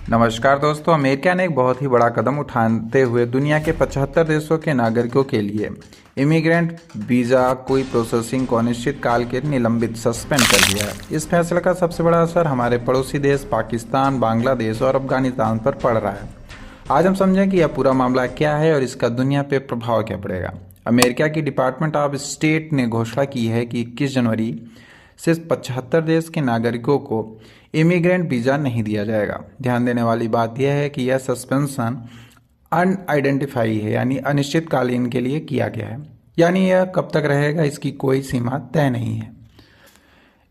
नमस्कार दोस्तों। अमेरिका ने एक बहुत ही बड़ा कदम उठाते हुए दुनिया के 75 देशों के नागरिकों के लिए इमिग्रेंट वीज़ा कोई प्रोसेसिंग को अनिश्चित काल के निलंबित सस्पेंड कर दिया है। इस फैसले का सबसे बड़ा असर हमारे पड़ोसी देश पाकिस्तान, बांग्लादेश और अफगानिस्तान पर पड़ रहा है। आज हम समझें कि यह पूरा मामला क्या है और इसका दुनिया पर प्रभाव क्या पड़ेगा। अमेरिका की डिपार्टमेंट ऑफ स्टेट ने घोषणा की है कि 21 जनवरी से 75 देश के नागरिकों को इमिग्रेंट वीज़ा नहीं दिया जाएगा। ध्यान देने वाली बात यह है कि यह सस्पेंशन अनआइडेंटिफाई है, यानी अनिश्चितकालीन के लिए किया गया है, यानी यह कब तक रहेगा इसकी कोई सीमा तय नहीं है।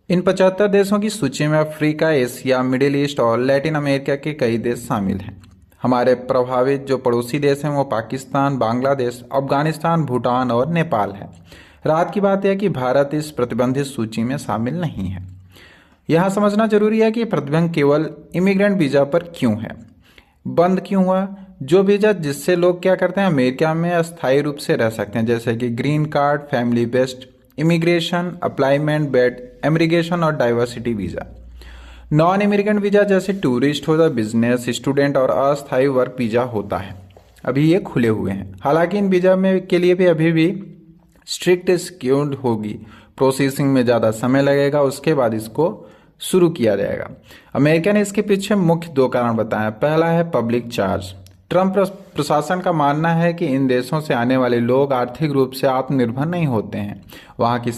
इन 75 देशों की सूची में अफ्रीका, एशिया, मिडिल ईस्ट और लैटिन अमेरिका के कई देश शामिल हैं। हमारे प्रभावित जो पड़ोसी देश हैं वो पाकिस्तान, बांग्लादेश, अफगानिस्तान, भूटान और नेपाल है। राहत की बात यह कि भारत इस प्रतिबंधित सूची में शामिल नहीं है। यहाँ समझना जरूरी है कि प्रतिबंध केवल इमिग्रेंट वीज़ा पर क्यों है, बंद क्यों हुआ। जो वीज़ा जिससे लोग क्या करते हैं, अमेरिका में अस्थायी रूप से रह सकते हैं, जैसे कि green card, family based immigration, employment based immigration और diversity visa. Non immigrant visa जैसे टूरिस्ट होता, बिजनेस, स्टूडेंट और अस्थायी वर्क वीज़ा होता है, अभी ये खुले हुए हैं। हालांकि इन वीज़ा में के लिए भी अभी भी स्ट्रिक्ट स्क्यूड होगी, प्रोसेसिंग में ज़्यादा समय लगेगा, उसके बाद इसको शुरू किया जाएगा। अमेरिका ने इसके पीछे मुख्य 2 कारण बताए। पहला है पब्लिक चार्ज। ट्रंप प्रशासन का मानना है कि इन देशों से आने वाले लोग आर्थिक रूप से आत्मनिर्भर नहीं होते हैं, वहाँ की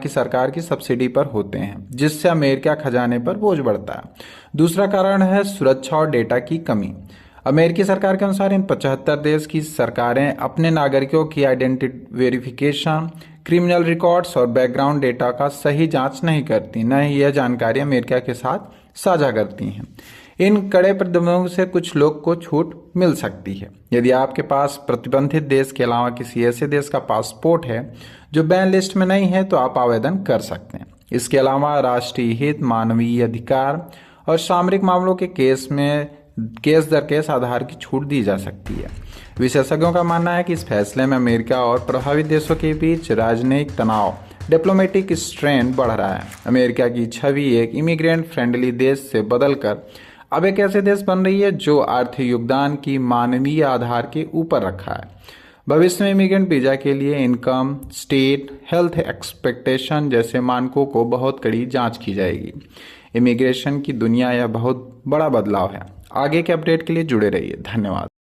सरकार की सब्सिडी पर होते हैं, जिससे अमेरिका खजाने पर बोझ बढ़ता है। दूसरा कारण है सुरक्षा और डेटा की कमी। अमेरिकी सरकार के अनुसार इन 75 देश की सरकारें अपने नागरिकों की आइडेंटिटी वेरिफिकेशन, क्रिमिनल रिकॉर्ड्स और बैकग्राउंड डेटा का सही जांच नहीं करती, न ही यह जानकारी अमेरिका के साथ साझा करती हैं। इन कड़े प्रतिबंधों से कुछ लोग को छूट मिल सकती है। यदि आपके पास प्रतिबंधित देश के अलावा किसी ऐसे देश का पासपोर्ट है जो बैन लिस्ट में नहीं है, तो आप आवेदन कर सकते हैं। इसके अलावा राष्ट्रीय हित, मानवीय अधिकार और सामरिक मामलों के केस दर केस आधार की छूट दी जा सकती है। विशेषज्ञों का मानना है कि इस फैसले में अमेरिका और प्रभावित देशों के बीच राजनयिक तनाव, डिप्लोमेटिक स्ट्रेन बढ़ रहा है। अमेरिका की छवि एक इमिग्रेंट फ्रेंडली देश से बदलकर अब एक ऐसे देश बन रही है जो आर्थिक योगदान की मानवीय आधार के ऊपर रखा है। भविष्य में इमिग्रेंट वीजा के लिए इनकम, स्टेट, हेल्थ एक्सपेक्टेशन जैसे मानकों को बहुत कड़ी जांच की जाएगी। इमिग्रेशन की दुनिया यह बहुत बड़ा बदलाव है। आगे के अपडेट के लिए जुड़े रहिए। धन्यवाद।